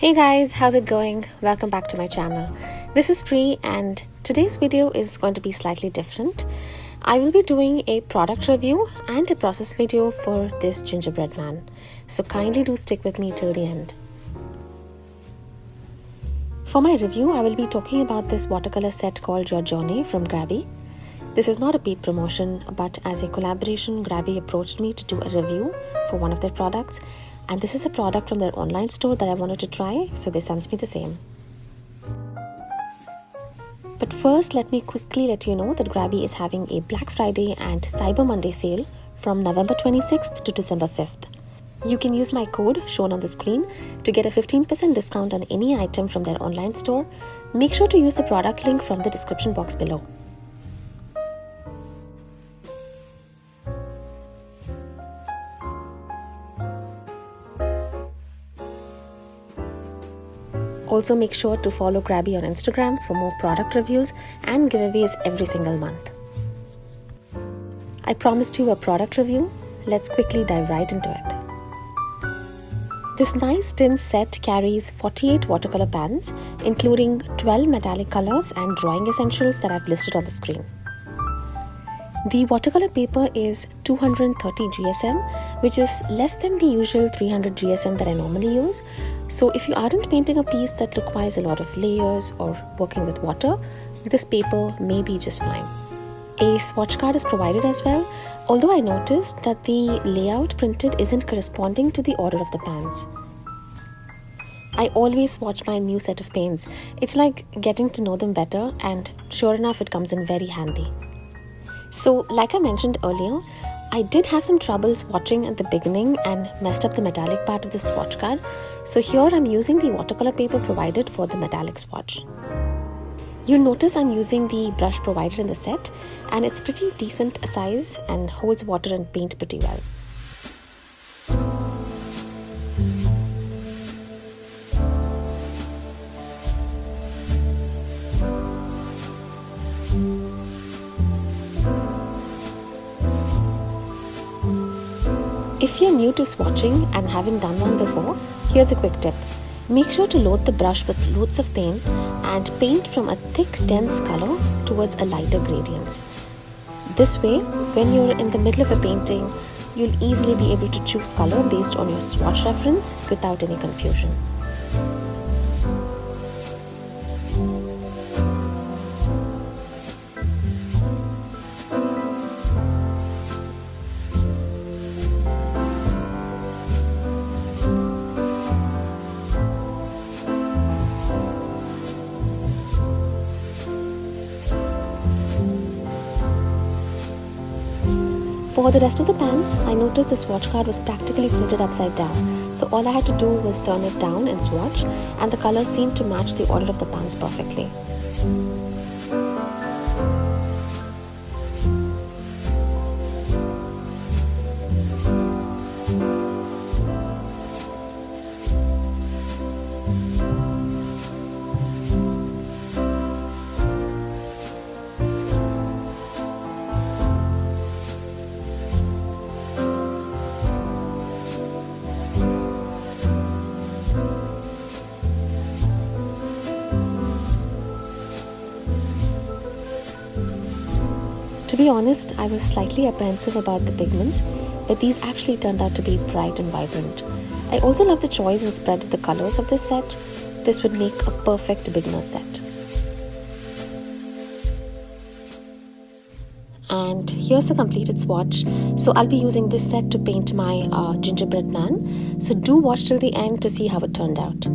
Hey guys, how's it going? Welcome back to my channel. This is Pri and today's video is going to be slightly different. I will be doing a product review and a process video for this gingerbread man. So kindly do stick with me till the end. For my review, I will be talking about this watercolor set called Your Journey from Grabie. This is not a paid promotion, but as a collaboration, Grabie approached me to do a review for one of their products. And this is a product from their online store that I wanted to try, so they sent me the same. But first, let me quickly let you know that Grabie is having a Black Friday and Cyber Monday sale from November 26th to December 5th. You can use my code shown on the screen to get a 15% discount on any item from their online store. Make sure to use the product link from the description box below. Also make sure to follow Grabie on Instagram for more product reviews and giveaways every single month. I promised you a product review. Let's quickly dive right into it. This nice tin set carries 48 watercolor pans, including 12 metallic colors and drawing essentials that I've listed on the screen. The watercolor paper is 230 GSM, which is less than the usual 300 GSM that I normally use. So if you aren't painting a piece that requires a lot of layers or working with water, this paper may be just fine. A swatch card is provided as well, although I noticed that the layout printed isn't corresponding to the order of the pans. I always swatch my new set of paints. It's like getting to know them better, and sure enough, it comes in very handy. So, like I mentioned earlier, I did have some trouble swatching at the beginning and messed up the metallic part of the swatch card. So here I'm using the watercolor paper provided for the metallic swatch. You'll notice I'm using the brush provided in the set, and it's pretty decent size and holds water and paint pretty well. If you're new to swatching and haven't done one before, here's a quick tip. Make sure to load the brush with loads of paint and paint from a thick, dense color towards a lighter gradients. This way, when you're in the middle of a painting, you'll easily be able to choose color based on your swatch reference without any confusion. For the rest of the pans, I noticed the swatch card was practically printed upside down, so all I had to do was turn it down and swatch, and the colors seemed to match the order of the pans perfectly. To be honest, I was slightly apprehensive about the pigments, but these actually turned out to be bright and vibrant. I also love the choice and spread of the colors of this set. This would make a perfect beginner set. And here's the completed swatch. So I'll be using this set to paint my gingerbread man. So do watch till the end to see how it turned out.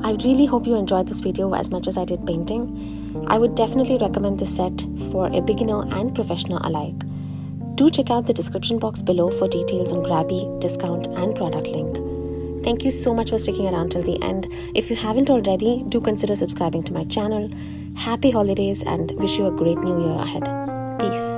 I really hope you enjoyed this video as much as I did painting. I would definitely recommend this set for a beginner and professional alike. Do check out the description box below for details on Grabie, discount and product link. Thank you so much for sticking around till the end. If you haven't already, do consider subscribing to my channel. Happy holidays and wish you a great new year ahead. Peace.